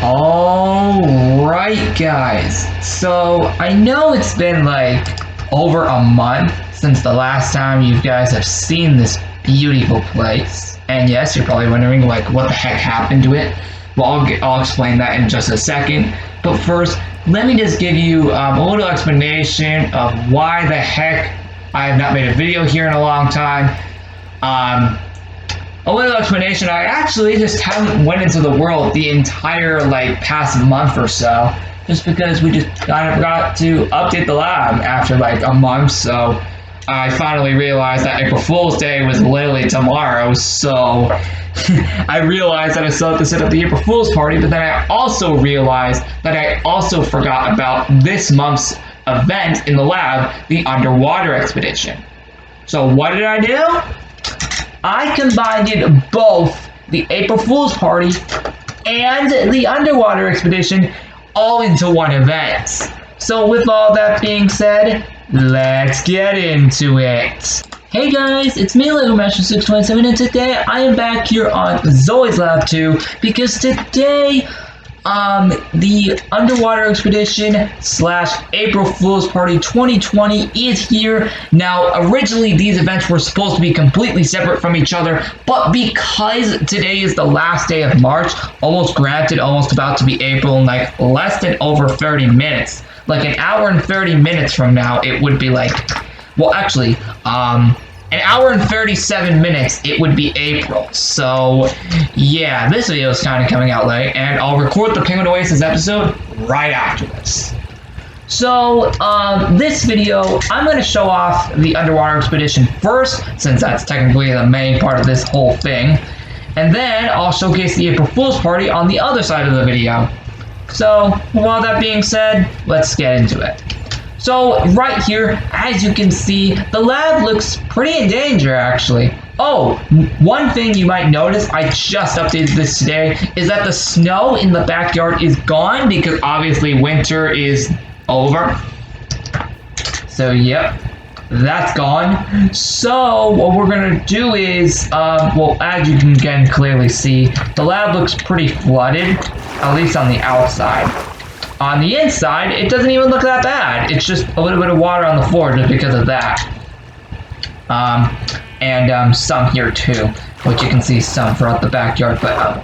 Alright guys, so I know it's been like over a month since the last time you guys have seen this beautiful place. And yes, you're probably wondering like what the heck happened to it. Well, I'll explain that in just a second. But first, let me just give you a little explanation of why the heck I have not made a video here in a long time. A little explanation, I actually just haven't went into the world the entire like past month or so, just because we just kind of forgot to update the lab after like a month. So I finally realized that April Fool's Day was literally tomorrow, so I realized that I still have to set up the April Fool's party, but then I also realized that I also forgot about this month's event in the lab, the underwater expedition. So what did I do? I combined both the April Fool's party and the underwater expedition all into one event. So with all that being said, let's get into it. Hey guys, it's me, LegoMaster627, and today I am back here on Zoe's Lab 2 because today the Underwater Expedition / April Fool's Party 2020 is here. Now, originally these events were supposed to be completely separate from each other, but because today is the last day of March, almost about to be April, in like less than over 30 minutes, like an hour and 30 minutes from now, it would be like, well actually, an hour and 37 minutes, it would be April. So, yeah, this video is kind of coming out late, and I'll record the Penguin Oasis episode right after this. So, this video, I'm going to show off the Underwater Expedition first, since that's technically the main part of this whole thing. And then, I'll showcase the April Fool's Party on the other side of the video. So, with all that being said, let's get into it. So, right here, as you can see, the lab looks pretty in danger, actually. Oh, one thing you might notice, I just updated this today, is that the snow in the backyard is gone because obviously winter is over. So, yep, that's gone. So, what we're going to do is, well, as you can again clearly see, the lab looks pretty flooded, at least on the outside. On the inside, it doesn't even look that bad. It's just a little bit of water on the floor just because of that. And some here too, which you can see some throughout the backyard, but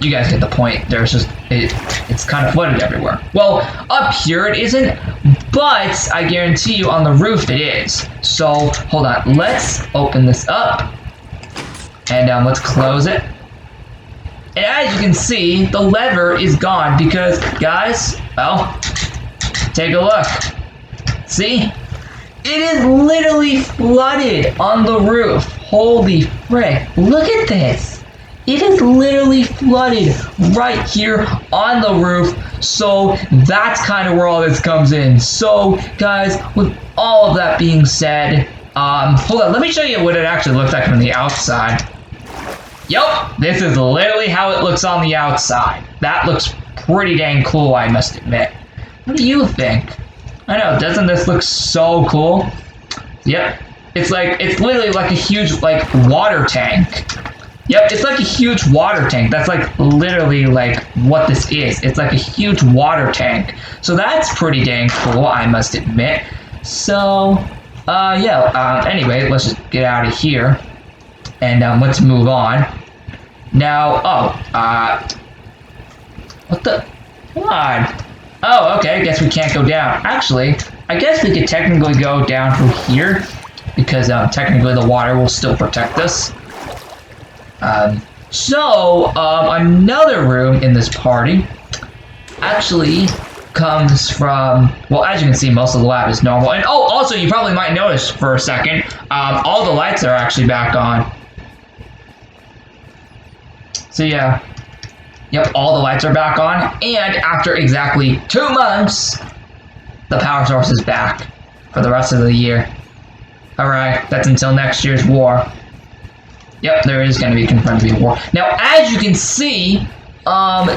you guys get the point. There's just, it's kind of flooded everywhere. Well, up here it isn't, but I guarantee you on the roof it is. So, hold on, let's open this up, and let's close it. And as you can see, the lever is gone because, guys, well, take a look. See? It is literally flooded on the roof. Holy frick. Look at this. It is literally flooded right here on the roof. So that's kind of where all this comes in. So, guys, with all of that being said, hold on. Let me show you what it actually looks like from the outside. Yup, this is literally how it looks on the outside. That looks pretty dang cool, I must admit. What do you think? I know, doesn't this look so cool? Yep, it's literally like a huge, like, water tank. Yep, it's like a huge water tank. That's like literally like what this is. It's like a huge water tank. So that's pretty dang cool, I must admit. So, yeah, anyway, let's just get out of here. And let's move on. Now, what the? Come on. Oh, okay, I guess we can't go down. Actually, I guess we could technically go down from here, because technically the water will still protect us. Another room in this party actually comes from, well, as you can see, most of the lab is normal. And oh, also, you probably might notice for a second, all the lights are actually back on. So yeah, yep, all the lights are back on, and after exactly 2 months, the power source is back for the rest of the year. Alright, that's until next year's war. Yep, there is going to be confirmed to be a war. Now, as you can see,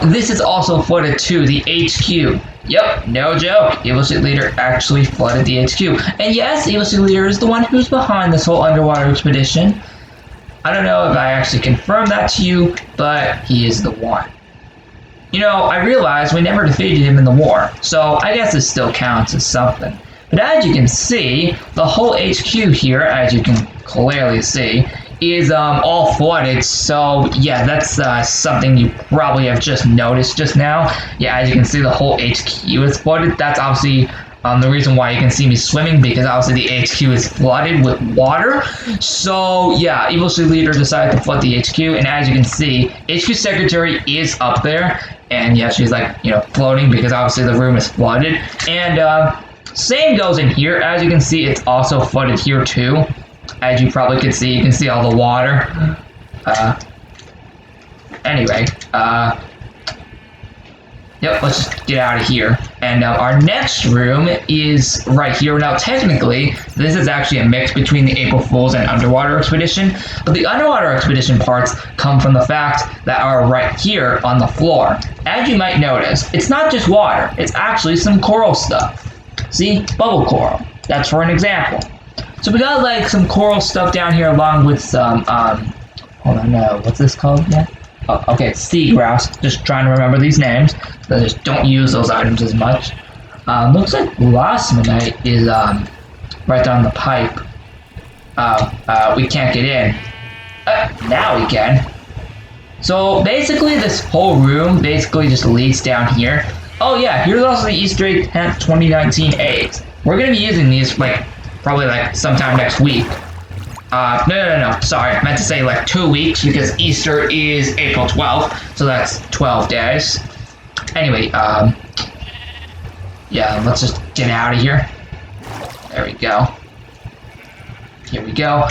this is also flooded too, the HQ. Yep, no joke, Evil Street Leader actually flooded the HQ. And yes, Evil Street Leader is the one who's behind this whole underwater expedition. I don't know if I actually confirmed that to you, but he is the one. you know, I realized we never defeated him in the war, so I guess it still counts as something. But as you can see, the whole HQ here, as you can clearly see, is all flooded. So yeah, that's something you probably have just noticed just now. Yeah, as you can see, the whole HQ is flooded. That's obviously the reason why you can see me swimming, because obviously the HQ is flooded with water. So yeah, Evil Street Leader decided to flood the HQ, and as you can see, HQ Secretary is up there, and yeah, she's like, you know, floating because obviously the room is flooded. And same goes in here. As you can see, it's also flooded here too. As you probably can see, you can see all the water. Anyway, yep, let's just get out of here. And our next room is right here. Now, technically, this is actually a mix between the April Fool's and Underwater Expedition, but the Underwater Expedition parts come from the fact that are right here on the floor. As you might notice, it's not just water, it's actually some coral stuff. See? Bubble coral. That's for an example. So we got like some coral stuff down here along with some, hold on, no, what's this called again? Oh, okay, sea grouse. Just trying to remember these names. So just don't use those items as much. Looks like Blossomite is right down the pipe. We can't get in. Now we can. So basically this whole room basically just leads down here. Oh yeah, here's also the Easter egg 10th 2019 eggs. We're gonna be using these like probably like sometime next week. No, sorry, I meant to say like 2 weeks because Easter is April 12th, so that's 12 days. Anyway, yeah, let's just get out of here. There we go. Here we go.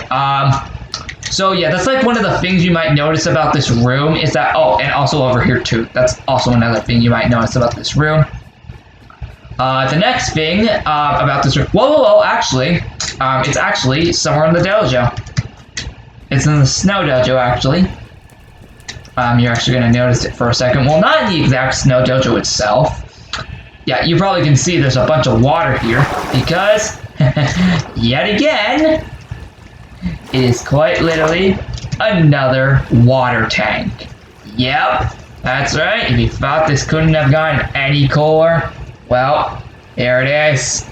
So yeah, that's like one of the things you might notice about this room is that, oh, and also over here too. That's also another thing you might notice about this room. The next thing about this room, whoa, actually, it's actually somewhere in the dojo. It's in the snow dojo, actually. You're actually going to notice it for a second. Well, not in the exact snow dojo itself. Yeah, you probably can see there's a bunch of water here because, yet again, it is quite literally another water tank. Yep, that's right. If you thought this couldn't have gotten any cooler, well, here it is.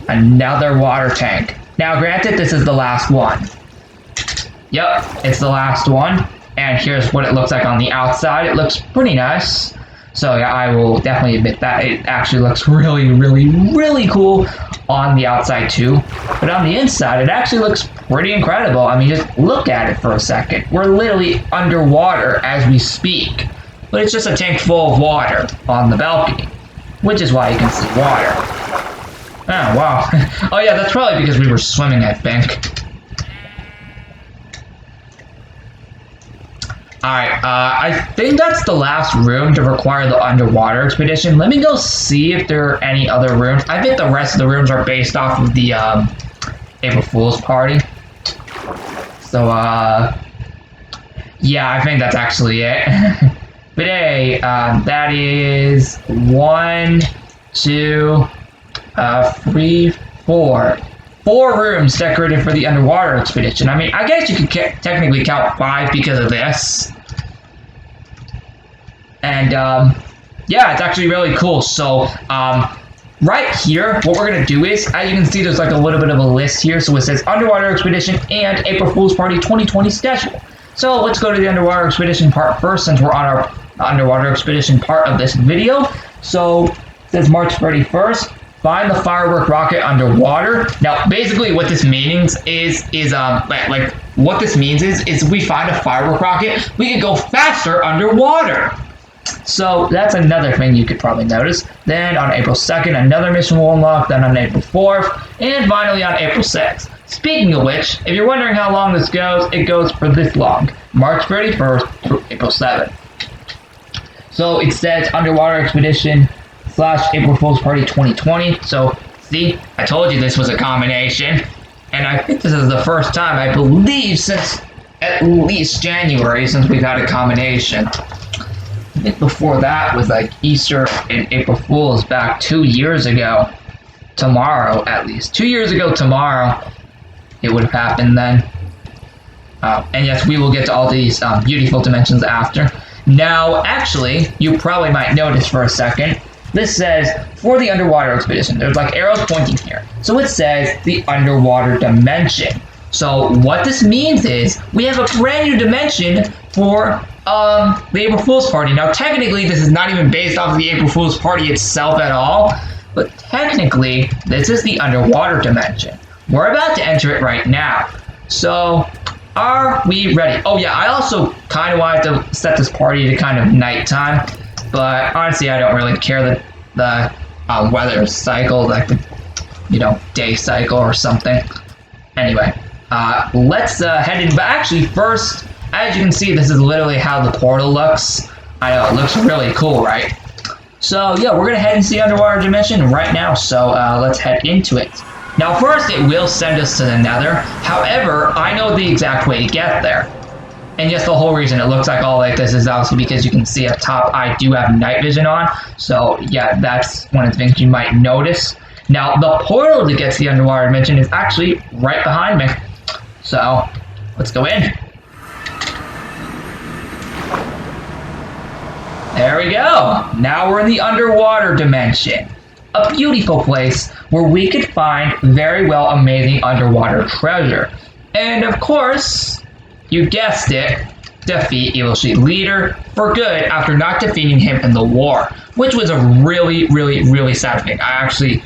Another water tank. Now, granted, this is the last one. Yep, it's the last one. And here's what it looks like on the outside. It looks pretty nice. So yeah, I will definitely admit that it actually looks really cool on the outside too. But on the inside, it actually looks pretty incredible. I mean, just look at it for a second. We're literally underwater as we speak. But it's just a tank full of water on the balcony, which is why you can see water. Oh, wow. Oh yeah, that's probably because we were swimming, I think. Alright, I think that's the last room to require the underwater expedition. Let me go see if there are any other rooms. I think the rest of the rooms are based off of the April Fool's party. So, yeah, I think that's actually it. But hey, that is 1, 2, 3, 4. 4 rooms decorated for the underwater expedition. I mean, I guess you could technically count 5 because of this. And, yeah, it's actually really cool. So, right here, what we're going to do is, as you can see, there's like a little bit of a list here. So it says Underwater Expedition and April Fool's Party 2020 schedule. So let's go to the Underwater Expedition part first, since we're on our Underwater Expedition part of this video. So, it says March 31st. Find the firework rocket underwater. Now, basically, what this means is like what this means is we find a firework rocket, we can go faster underwater. So that's another thing you could probably notice. Then on April 2nd, another mission will unlock. Then on April 4th, and finally on April 6th. Speaking of which, if you're wondering how long this goes, it goes for this long, March 31st through April 7th. So it says Underwater Expedition / April Fool's Party 2020. So, see, I told you this was a combination. And I think this is the first time, I believe, since at least January, since we've had a combination. I think before that was like Easter and April Fool's back 2 years ago. Tomorrow, at least. 2 years ago tomorrow, it would have happened then. And yes, we will get to all these beautiful dimensions after. Now, actually, you probably might notice for a second, this says, for the underwater expedition. There's like arrows pointing here. So it says the underwater dimension. So what this means is we have a brand new dimension for the April Fool's Party. Now, technically, this is not even based off of the April Fool's Party itself at all, but technically, this is the underwater dimension. We're about to enter it right now. So, are we ready? Oh yeah, I also kind of wanted to set this party to kind of nighttime, but honestly, I don't really care the weather cycle, like the, day cycle or something. Anyway, let's head in. But actually, first, as you can see, this is literally how the portal looks. I know, it looks really cool, right? So yeah, we're gonna head into the underwater dimension right now. So let's head into it. Now, first, it will send us to the Nether. However, I know the exact way to get there. And yes, the whole reason it looks like all like this is obviously because you can see up top I do have night vision on. So yeah, that's one of the things you might notice. Now, the portal to get to the underwater dimension is actually right behind me. So let's go in. There we go. Now we're in the underwater dimension. A beautiful place where we could find very well amazing underwater treasure. And of course, you guessed it, defeat Evil Sheep Leader for good after not defeating him in the war, which was a really, really, really sad thing. I actually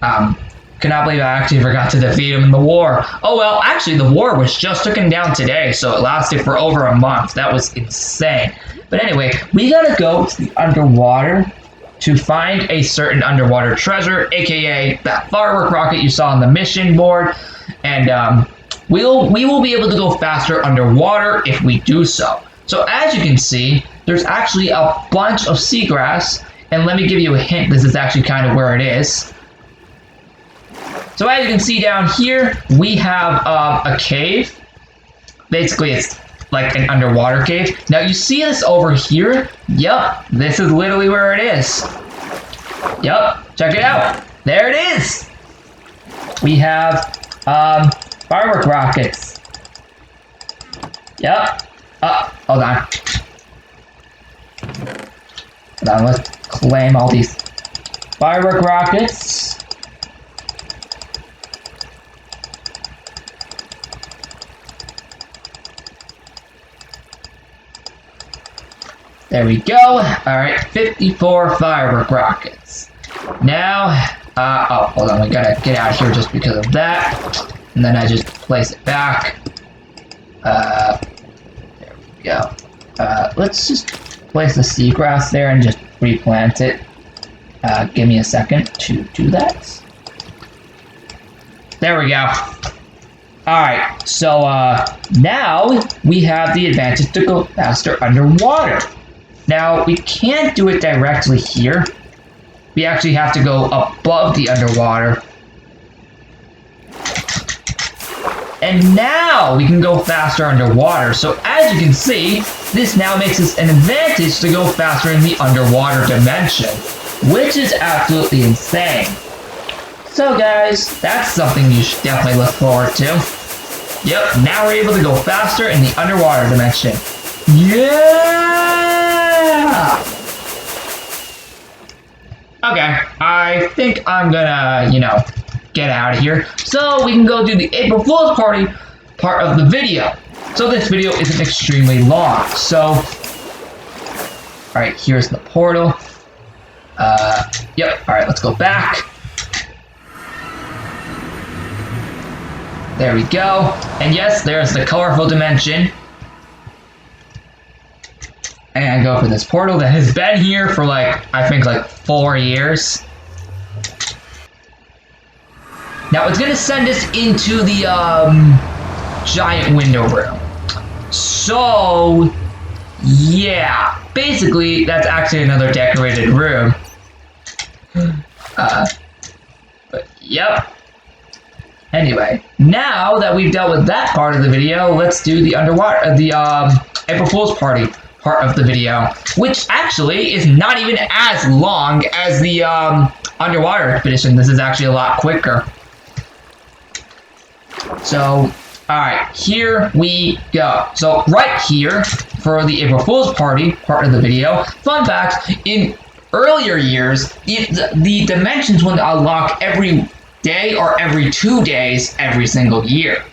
cannot believe I actually forgot to defeat him in the war. Oh well, actually the war was just taken down today, so it lasted for over a month. That was insane. But anyway, we gotta go to the underwater to find a certain underwater treasure, aka that firework rocket you saw on the mission board, and we will be able to go faster underwater if we do so. So as you can see, there's actually a bunch of seagrass, and let me give you a hint, this is actually kind of where it is. So as you can see down here, we have a cave. Basically, it's like an underwater cave. Now you see this over here? Yep, this is literally where it is. Yep, check it out. There it is. We have firework rockets. Yep. Hold on. Hold on, let's claim all these firework rockets. There we go. All right, 54 firework rockets. Now, oh, hold on, we gotta get out of here just because of that. And then I just place it back. There we go. Let's just place the seagrass there and just replant it. Give me a second to do that. There we go. Alright, so now we have the advantage to go faster underwater. Now, we can't do it directly here. We actually have to go above the underwater. And now we can go faster underwater. So as you can see, this now makes us an advantage to go faster in the underwater dimension, which is absolutely insane. So guys, that's something you should definitely look forward to. Yep, now we're able to go faster in the underwater dimension. Yeah! Okay, I think I'm gonna, get out of here so we can go do the April Fool's Party part of the video. So this video isn't extremely long. So, alright, here's the portal. Yep, alright, let's go back. There we go. And yes, there's the colorful dimension. And go for this portal that has been here for I think 4 years. Now it's gonna send us into the giant window room. So yeah, basically that's actually another decorated room. But yep. Anyway, now that we've dealt with that part of the video, let's do the April Fool's Party part of the video, which actually is not even as long as the underwater expedition. This is actually a lot quicker. So Alright, here we go. So right here, for the April Fool's Party part of the video, fun fact, in earlier years, the dimensions would unlock every day or every 2 days every single year.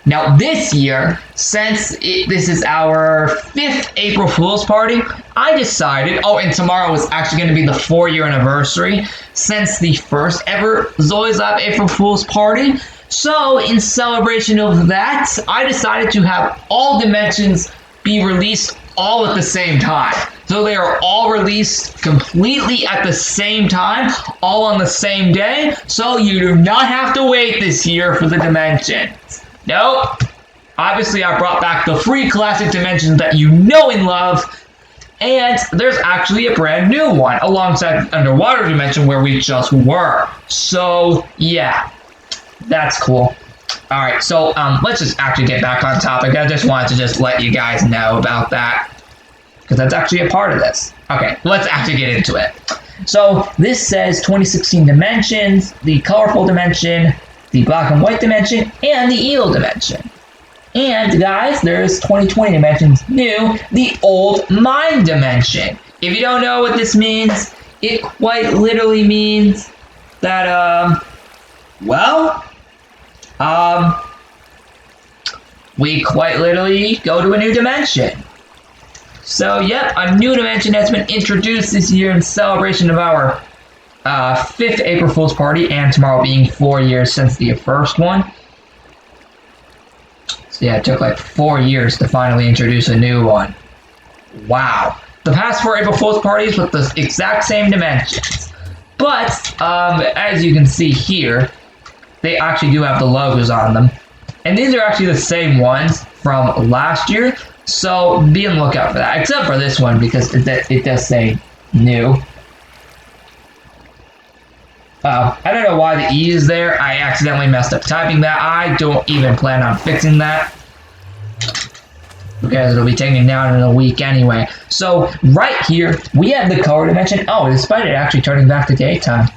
Now this year, since this is our 5th April Fool's Party, I decided, oh, and tomorrow is actually going to be the 4-year anniversary since the first ever Zoi's Lab April Fool's Party. So in celebration of that, I decided to have all dimensions be released all at the same time. So they are all released completely at the same time, all on the same day, so you do not have to wait this year for the dimensions. Nope. Obviously, I brought back the free classic dimensions that you know and love, and there's actually a brand new one alongside the underwater dimension where we just were. So, yeah, that's cool. Alright, so let's just actually get back on topic. I just wanted to just let you guys know about that, because that's actually a part of this. Okay, let's actually get into it. So, this says 2016 dimensions, the colorful dimension, the black and white dimension, and the evil dimension. And guys, there's 2020 dimensions new, the old mind dimension. If you don't know what this means, it quite literally means that, we quite literally go to a new dimension. So, yep, a new dimension has been introduced this year in celebration of our 5th April Fool's Party, and tomorrow being 4 years since the first one. So yeah, it took like 4 years to finally introduce a new one. Wow. The past 4 April Fool's Parties with the exact same dimensions. But, as you can see here, they actually do have the logos on them. And these are actually the same ones from last year, so be on the lookout for that. Except for this one, because it does say new. I don't know why the E is there. I accidentally messed up typing that. I don't even plan on fixing that, because it'll be taken down in a week anyway. So right here, we have the color dimension. Oh, despite it actually turning back to daytime.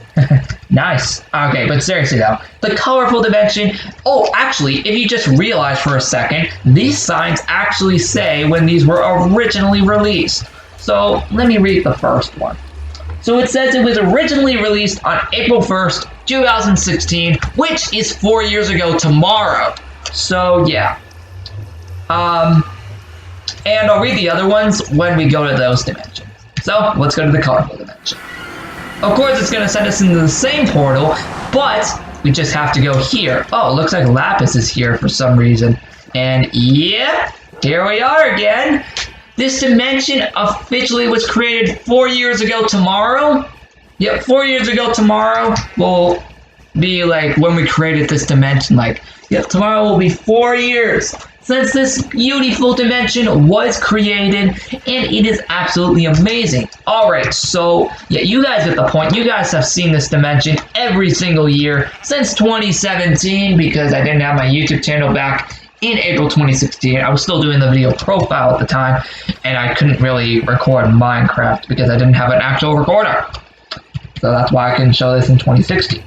Nice. Okay, but seriously though, the colorful dimension. Oh, actually, if you just realize for a second, these signs actually say when these were originally released. So let me read the first one. So it says it was originally released on April 1st, 2016, which is 4 years ago tomorrow. So, yeah. And I'll read the other ones when we go to those dimensions. So, let's go to the colorful dimension. Of course, it's going to send us into the same portal, but we just have to go here. Oh, it looks like Lapis is here for some reason. And, yeah, here we are again. This dimension officially was created 4 years ago tomorrow. Yep, 4 years ago tomorrow will be like when we created this dimension. Like, yep, tomorrow will be 4 years since this beautiful dimension was created, and it is absolutely amazing. Alright, so, yeah, you guys get the point. You guys have seen this dimension every single year since 2017, because I didn't have my YouTube channel back in April 2016. I was still doing the video profile at the time, and I couldn't really record Minecraft because I didn't have an actual recorder. So that's why I couldn't show this in 2016.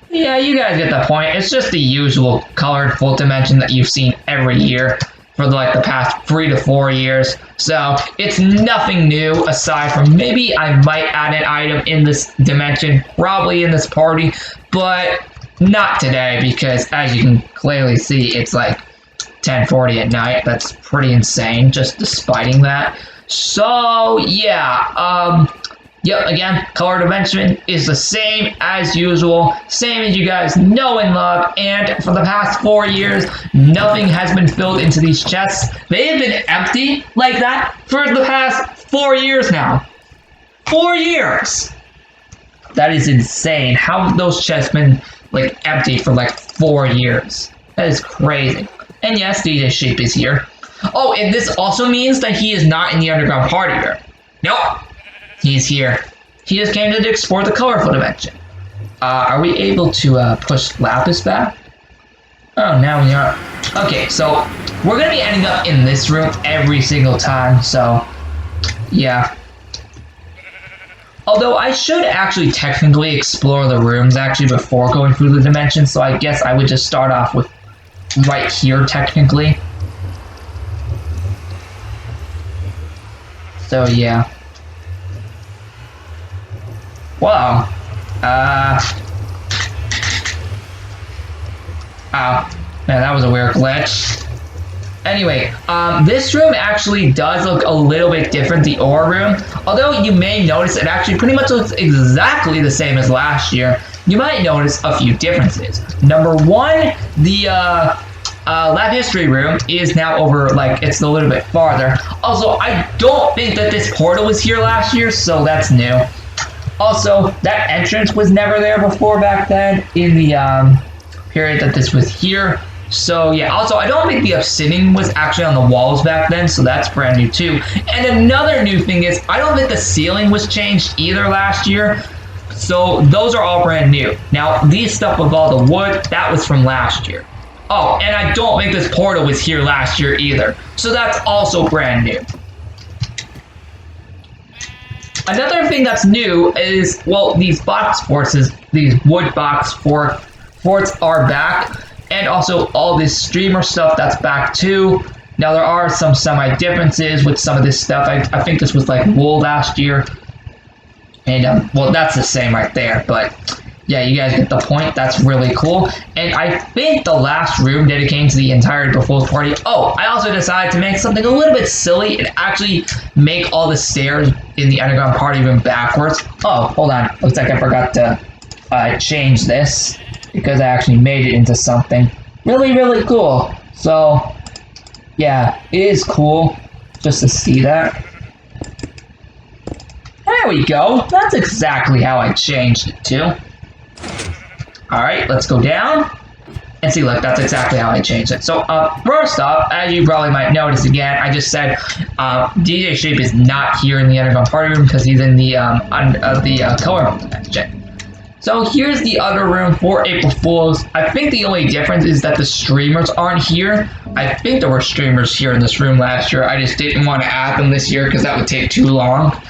Yeah, you guys get the point. It's just the usual colored full dimension that you've seen every year for like the past 3 to 4 years. So it's nothing new aside from maybe I might add an item in this dimension, probably in this party, but not today, because as you can clearly see, it's like 10:40 at night. That's pretty insane, just despiting that. So, yeah, yep, again, color dimension is the same as usual, same as you guys know and love, and for the past 4 years, nothing has been filled into these chests. They have been empty like that for the past 4 years now. 4 years! That is insane. How have those chests been like empty for like 4 years? That is crazy. And yes, DJ Sheep is here. Oh, and this also means that he is not in the underground party here. Nope. He's here. He just came to explore the colorful dimension. Are we able to push Lapis back? Oh, now we are. Okay, so we're gonna be ending up in this room every single time, so yeah. Although I should actually technically explore the rooms actually before going through the dimensions, so I guess I would just start off with right here technically. So yeah. Wow. Oh, man, that was a weird glitch. Anyway, this room actually does look a little bit different, the ore room. Although you may notice it actually pretty much looks exactly the same as last year, you might notice a few differences. Number one, the lab history room is now over, like, it's a little bit farther. Also, I don't think that this portal was here last year, so that's new. Also, that entrance was never there before back then in the period that this was here. So yeah, also I don't think the obsidian was actually on the walls back then, so that's brand new too. And another new thing is, I don't think the ceiling was changed either last year. So those are all brand new. Now, these stuff with all the wood, that was from last year. Oh, and I don't think this portal was here last year either. So that's also brand new. Another thing that's new is, well, these box forts, these wood box forts are back. And also all this streamer stuff that's back too. Now there are some semi-differences with some of this stuff. I think this was like wool last year. And well, that's the same right there. But yeah, you guys get the point. That's really cool. And I think the last room dedicated to the entire April Fool's party. Oh, I also decided to make something a little bit silly and actually make all the stairs in the underground part even backwards. Oh, hold on. Looks like I forgot to change this, because I actually made it into something really, really cool. So, yeah, it is cool just to see that. There we go. That's exactly how I changed it to. Alright, let's go down. And see, look, that's exactly how I changed it. So, first off, as you probably might notice again, I just said DJ Shape is not here in the underground party room because he's in the color room dimension. So here's the other room for April Fools. I think the only difference is that the streamers aren't here. I think there were streamers here in this room last year. I just didn't want to add them this year because that would take too long.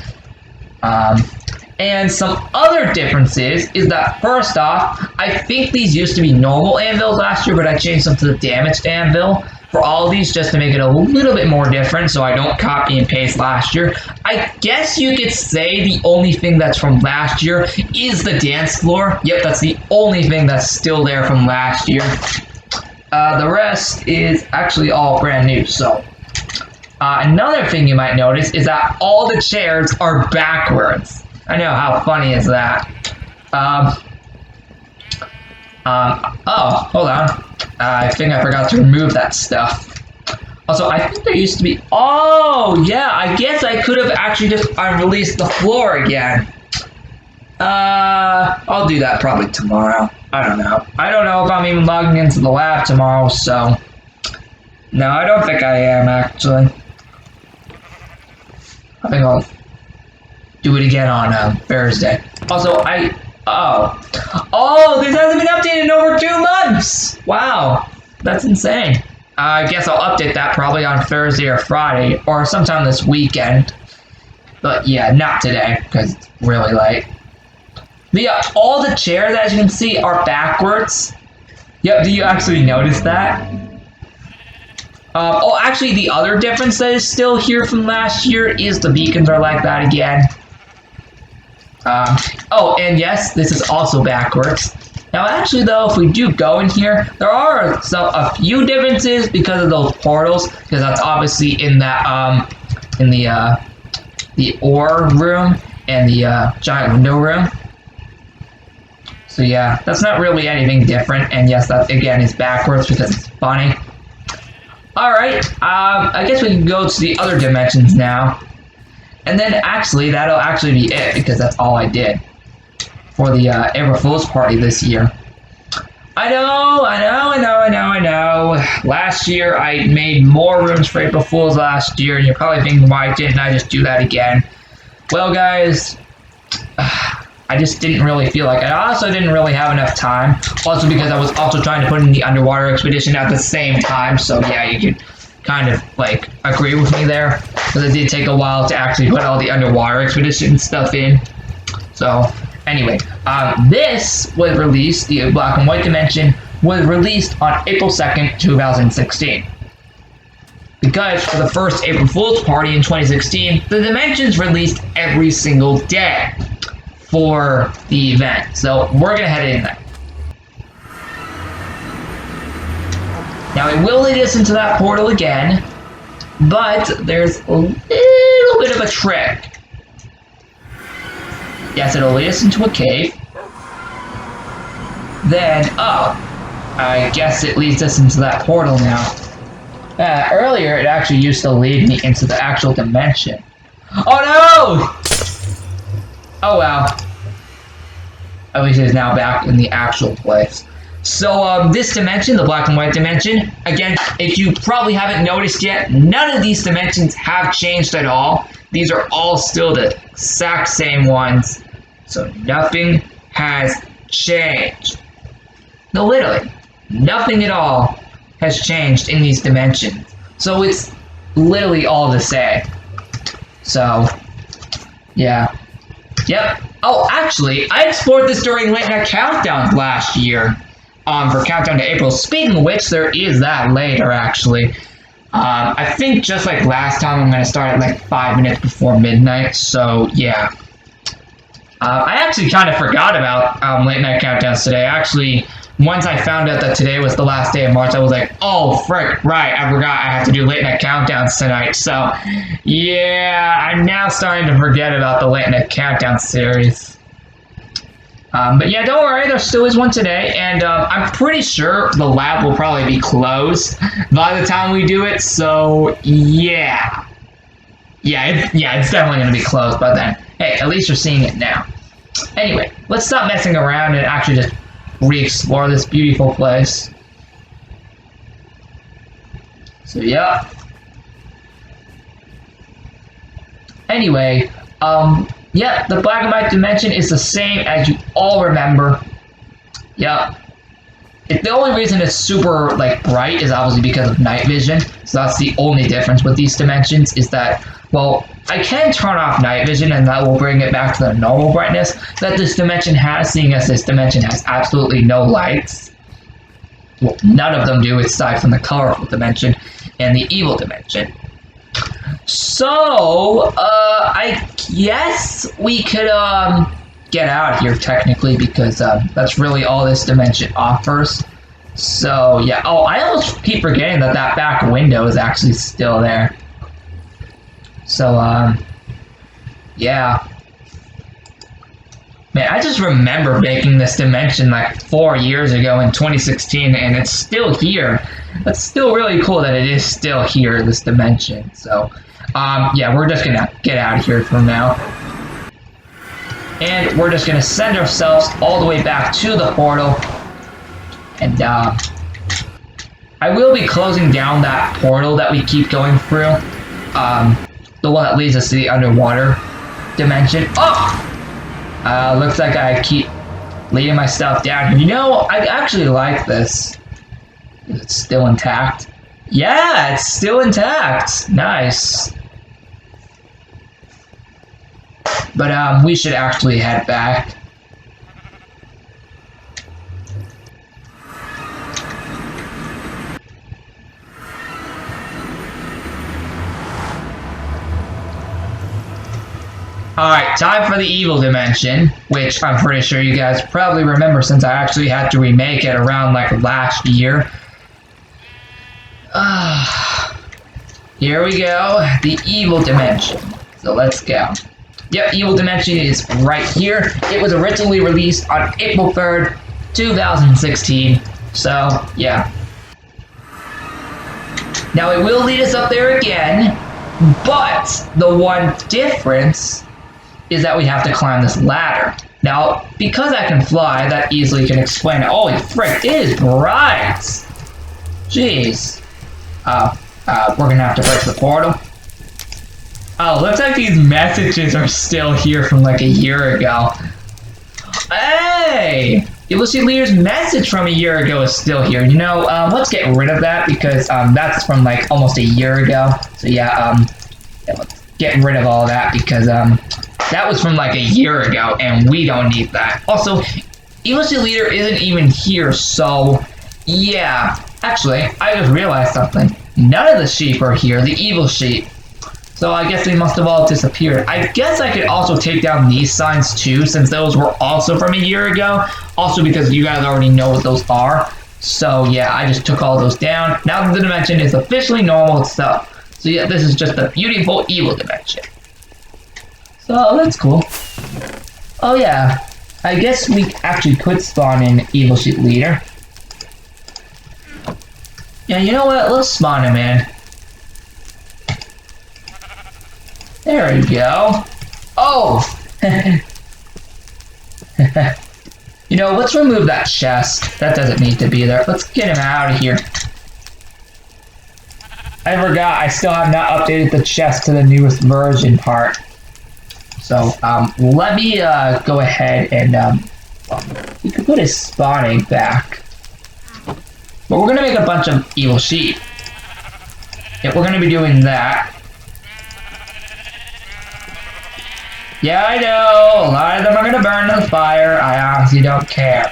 And some other differences is that, first off, I think these used to be normal anvils last year, but I changed them to the damaged anvil for all of these just to make it a little bit more different so I don't copy and paste last year. I guess you could say the only thing that's from last year is the dance floor. Yep, that's the only thing that's still there from last year. The rest is actually all brand new, so. Another thing you might notice is that all the chairs are backwards. I know, how funny is that? Oh, hold on. I think I forgot to remove that stuff. Also, I think there used to be... Oh, yeah, I guess I could have actually just unreleased the floor again. I'll do that probably tomorrow. I don't know. I don't know if I'm even logging into the lab tomorrow, so... No, I don't think I am, actually. I think I'll do it again on Thursday. Also, Oh, this hasn't been updated in over 2 months! Wow, that's insane. I guess I'll update that probably on Thursday or Friday, or sometime this weekend. But yeah, not today, because it's really late. But yeah, all the chairs, as you can see, are backwards. Yep, do you actually notice that? Oh, actually, the other difference that is still here from last year is the beacons are like that again. Oh, and yes, this is also backwards. Now, actually, though, if we do go in here, there are a few differences because of those portals, because that's obviously in that, in the ore room and the giant window room. So yeah, that's not really anything different, and yes, that again is backwards because it's funny. Alright, I guess we can go to the other dimensions now. And then actually, that'll actually be it, because that's all I did for the April Fool's party this year. I know. Last year, I made more rooms for April Fool's last year, and you're probably thinking, why didn't I just do that again? Well, guys, I just didn't really feel like it. I also didn't really have enough time. Also because I was also trying to put in the underwater expedition at the same time. So yeah, you could kind of like agree with me there. Because it did take a while to actually put all the underwater expedition stuff in. So anyway, this was released, the black and white dimension, was released on April 2nd, 2016. Because for the first April Fool's party in 2016, the Dimensions released every single day for the event. So we're gonna head in there. Now it will lead us into that portal again, but there's a little bit of a trick. Yes, it'll lead us into a cave. Then, I guess it leads us into that portal now. Earlier, it actually used to lead me into the actual dimension. Oh no! Oh well. At least it's now back in the actual place. So, this dimension, the black and white dimension, again, if you probably haven't noticed yet, none of these dimensions have changed at all. These are all still the exact same ones. So, nothing has changed. No, literally, nothing at all has changed in these dimensions. So it's literally all the same. So, yeah. Yep. Oh, actually, I explored this during Late Night Countdown last year. For Countdown to April. Speaking of which, there is that later, actually. I think just like last time, I'm going to start at like 5 minutes before midnight. So, yeah. I actually kind of forgot about Late Night Countdowns today. Actually, once I found out that today was the last day of March, I was like, oh, frick, right, I forgot I have to do Late Night Countdowns tonight. So, yeah, I'm now starting to forget about the Late Night Countdown series. But yeah, don't worry, there still is one today, and I'm pretty sure the lab will probably be closed by the time we do it, so yeah. It's definitely going to be closed by then. Hey, at least you're seeing it now. Anyway, let's stop messing around and actually just re-explore this beautiful place. So, yeah. Anyway, yeah, the black and white dimension is the same as you all remember. Yep. The only reason it's super, like, bright is obviously because of night vision. So that's the only difference with these dimensions is that, well, I can turn off night vision and that will bring it back to the normal brightness that this dimension has, seeing as this dimension has absolutely no lights. Well, none of them do, aside from the colorful dimension and the evil dimension. So, I guess we could, get out of here, technically, because, that's really all this dimension offers. So, yeah. Oh, I almost keep forgetting that that back window is actually still there. So, yeah. Man, I just remember making this dimension like 4 years ago in 2016, and it's still here. That's still really cool that it is still here, this dimension. So, yeah, we're just gonna get out of here for now. And we're just gonna send ourselves all the way back to the portal. And, I will be closing down that portal that we keep going through. The one that leads us to the underwater dimension. Oh! Looks like I keep leading myself down here. You know, I actually like this. It's still intact. Yeah, it's still intact. Nice. But, we should actually head back. Alright, time for the evil dimension, which I'm pretty sure you guys probably remember since I actually had to remake it around like last year. Here we go, the evil dimension. So let's go. Yep, evil dimension is right here. It was originally released on April 3rd, 2016. So, yeah. Now it will lead us up there again, but the one difference is that we have to climb this ladder. Now, because I can fly, that easily can explain it. Holy frick, it is bright! Jeez. We're gonna have to break the portal. Oh, looks like these messages are still here from like a year ago. Hey! Illusion Leader's message from a year ago is still here. You know, let's get rid of that because that's from like almost a year ago. So yeah, let's get rid of all that because that was from like a year ago and we don't need that. Also, Illusion Leader isn't even here, so Yeah, actually, I just realized something. None of the sheep are here, the evil sheep. So I guess they must have all disappeared. I guess I could also take down these signs too, since those were also from a year ago. Also because you guys already know what those are. So yeah, I just took all those down. Now the dimension is officially normal itself. So yeah, this is just a beautiful evil dimension. So that's cool. Oh yeah, I guess we actually could spawn an evil sheep leader. Yeah, you know what? Let's spawn him in. There we go. Oh! You know, let's remove that chest. That doesn't need to be there. Let's get him out of here. I forgot, I still have not updated the chest to the newest version part. So, let me go ahead and we could put his spawning back. But we're gonna make a bunch of evil sheep. Yeah, we're gonna be doing that. Yeah, I know, a lot of them are gonna burn in the fire. I honestly don't care.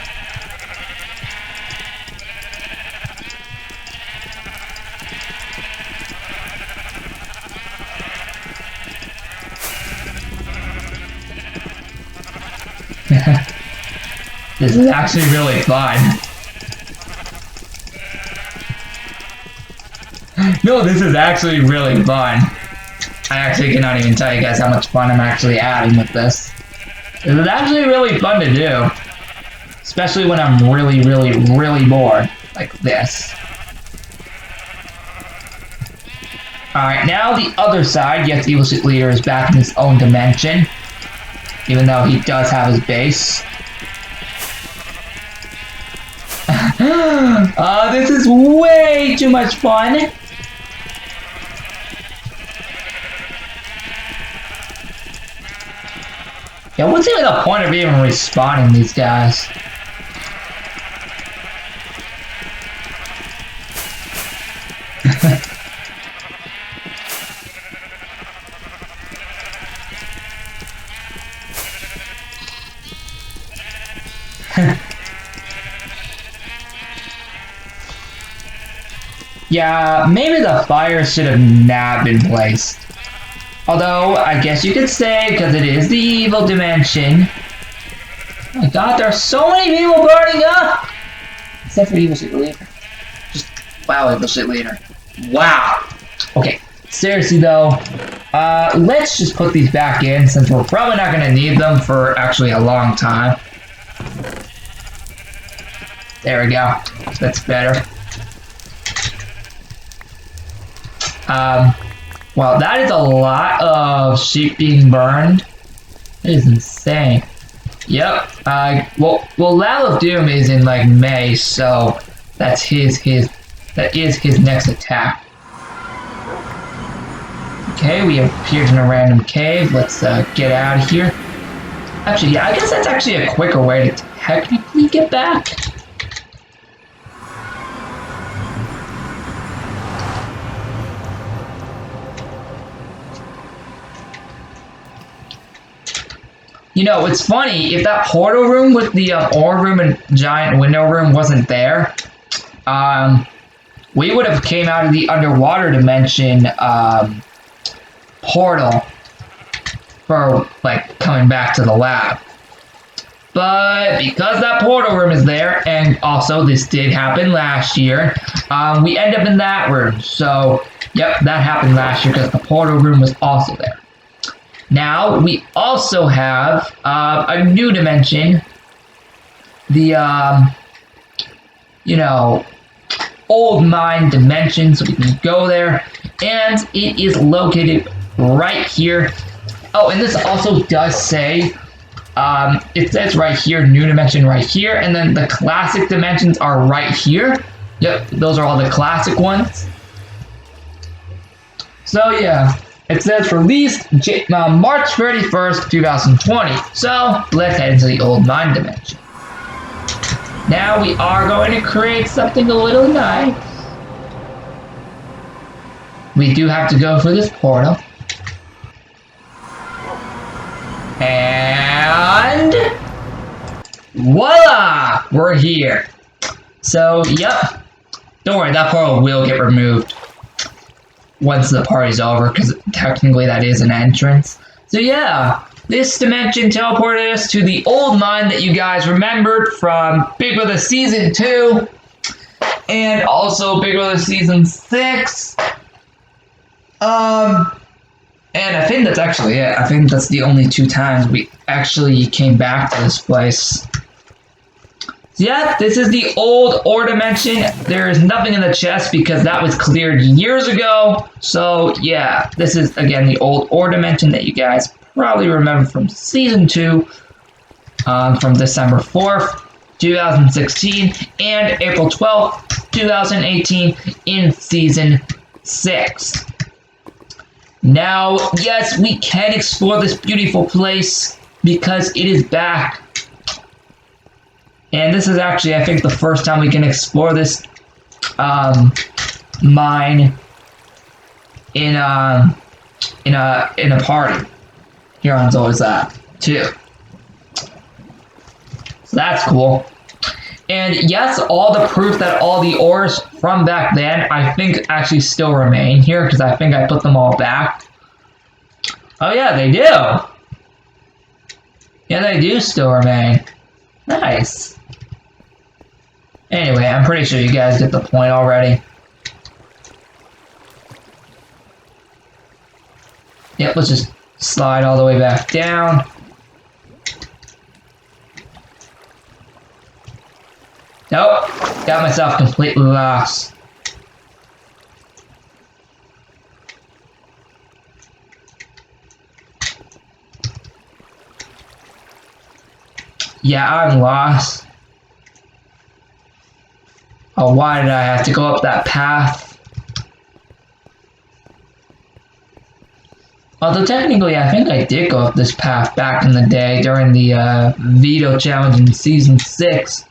This is actually really fun. No, this is actually really fun. I actually cannot even tell you guys how much fun I'm actually having with this. This is actually really fun to do. Especially when I'm really, really, really bored. Like this. Alright, now the other side. Yes, Evil Sheep Leader is back in his own dimension. Even though he does have his base. This is way too much fun. Yeah, what's even the point of even respawning these guys? Yeah, maybe the fire should have not been placed. Although, I guess you could say, because it is the evil dimension. Oh my god, there are so many people burning up! Except for Evil Sheep Leader. Just, wow, Evil Sheep Leader. Wow! Okay, seriously though, let's just put these back in, since we're probably not going to need them for actually a long time. There we go. That's better. Well, that is a lot of sheep being burned. That is insane. Yep. Well, Lal of Doom is in like May, so that is his next attack. Okay, we appeared in a random cave. Let's get out of here. Actually, yeah, I guess that's actually a quicker way to technically get back. You know, it's funny, if that portal room with the ore room and giant window room wasn't there, we would have came out of the underwater dimension portal for, like, coming back to the lab. But because that portal room is there, and also this did happen last year, we end up in that room. So, yep, that happened last year because the portal room was also there. Now, we also have a new dimension, the, you know, old mine dimension, so we can go there, and it is located right here. Oh, and this also does say, it says right here, new dimension right here, and then the classic dimensions are right here. Yep, those are all the classic ones. So, yeah. It says released March 31st, 2020. So, let's head into the old mine dimension. Now we are going to create something a little nice. We do have to go for this portal. And voila! We're here. So, yep. Don't worry, that portal will get removed once the party's over, because technically that is an entrance. So yeah, this dimension teleported us to the old mine that you guys remembered from Big Brother Season 2, and also Big Brother Season 6. And I think that's actually it. I think that's the only 2 times we actually came back to this place. So yeah, this is the old ore dimension. There is nothing in the chest because that was cleared years ago. So yeah, this is again the old ore dimension that you guys probably remember from Season 2, from December 4th, 2016, and April 12th, 2018 in Season 6. Now, yes, we can explore this beautiful place because it is back. And this is actually, I think, the first time we can explore this mine in a party. Here on Always That too. So that's cool. And yes, all the proof that all the ores from back then, I think, actually still remain here because I think I put them all back. Oh yeah, they do. Yeah, they do still remain. Nice. Anyway, I'm pretty sure you guys get the point already. Yep, let's just slide all the way back down. Nope, got myself completely lost. Yeah, I'm lost. Oh, why did I have to go up that path? Although technically, I think I did go up this path back in the day during the veto challenge in Season 6.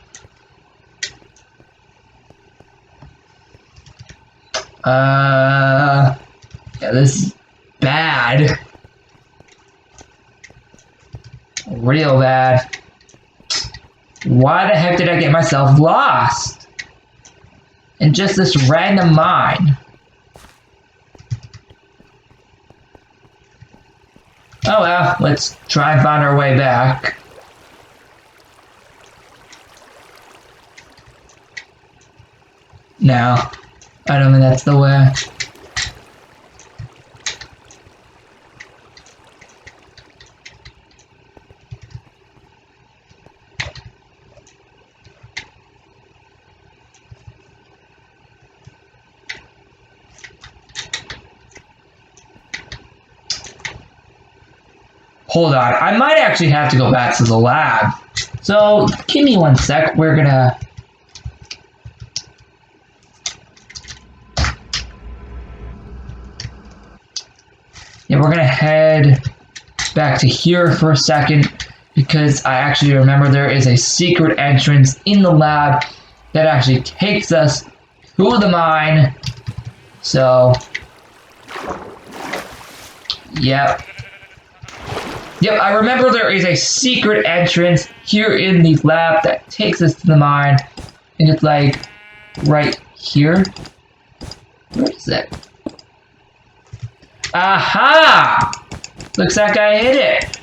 Yeah, this is bad. Real bad. Why the heck did I get myself lost? In just this random mine. Oh well, let's try and find our way back. No, I don't think that's the way. Hold on, I might actually have to go back to the lab. So, give me 1 sec, we're gonna... Yeah, we're gonna head back to here for a second, because I actually remember there is a secret entrance in the lab that actually takes us to the mine. So... Yep. Yep, I remember there is a secret entrance here in the lab that takes us to the mine. And it's like right here. Where is it? Aha! Looks like I hit it.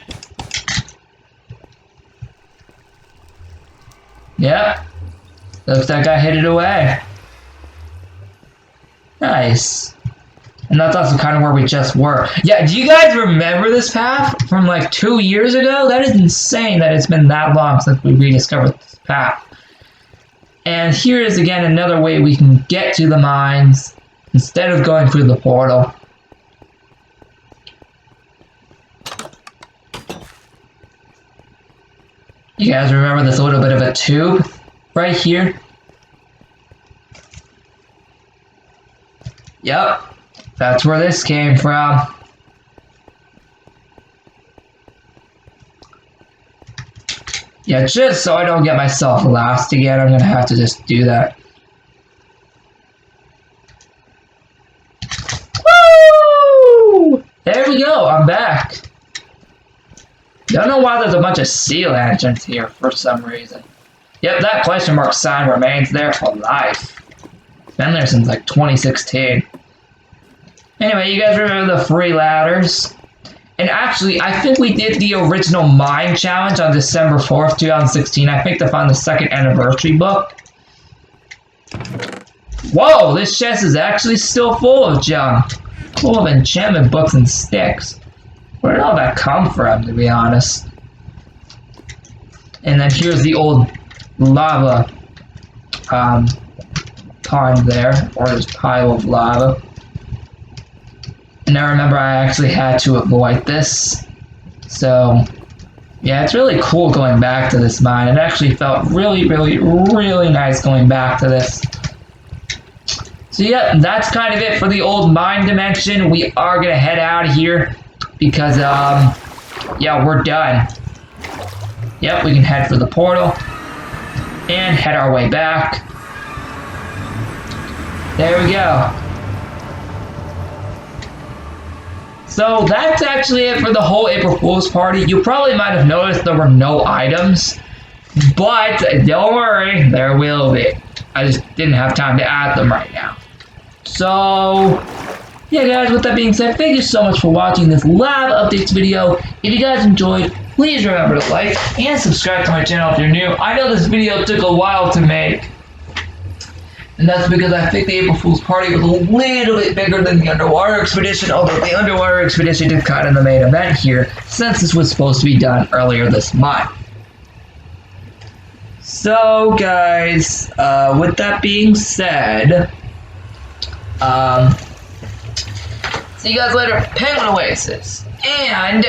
Yep. Looks like I hit it away. Nice. And that's also kind of where we just were. Yeah, do you guys remember this path from like 2 years ago? That is insane that it's been that long since we rediscovered this path. And here is again another way we can get to the mines instead of going through the portal. You guys remember this little bit of a tube right here? Yep. That's where this came from. Yeah, just so I don't get myself lost again, I'm gonna have to just do that. Woo! There we go, I'm back. Don't know why there's a bunch of sea lanterns here for some reason. Yep, that question mark sign remains there for life. It's been there since like 2016. Anyway, you guys remember the free ladders? And actually, I think we did the original Mine Challenge on December 4th, 2016. I think to find the second anniversary book. Whoa, this chest is actually still full of junk. Full of enchantment books and sticks. Where did all that come from, to be honest? And then here's the old lava pond there, or this pile of lava. And I remember I actually had to avoid this. So, yeah, it's really cool going back to this mine. It actually felt really, really, really nice going back to this. So, yeah, that's kind of it for the old mine dimension. We are going to head out of here because, yeah, we're done. Yep, we can head for the portal and head our way back. There we go. So that's actually it for the whole April Fool's party. You probably might have noticed there were no items, but don't worry, there will be. I just didn't have time to add them right now. So, yeah guys, with that being said, thank you so much for watching this lab updates video. If you guys enjoyed, please remember to like and subscribe to my channel if you're new. I know this video took a while to make, and that's because I think the April Fool's party was a little bit bigger than the Underwater Expedition, although the Underwater Expedition did kind of the main event here, since this was supposed to be done earlier this month. So, guys, with that being said, see you guys later, Penguin Oasis, and,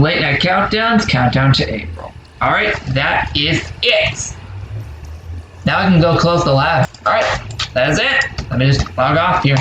late night countdowns, countdown to April. Alright, that is it. Now I can go close the lab. Alright, that is it. Let me just log off here.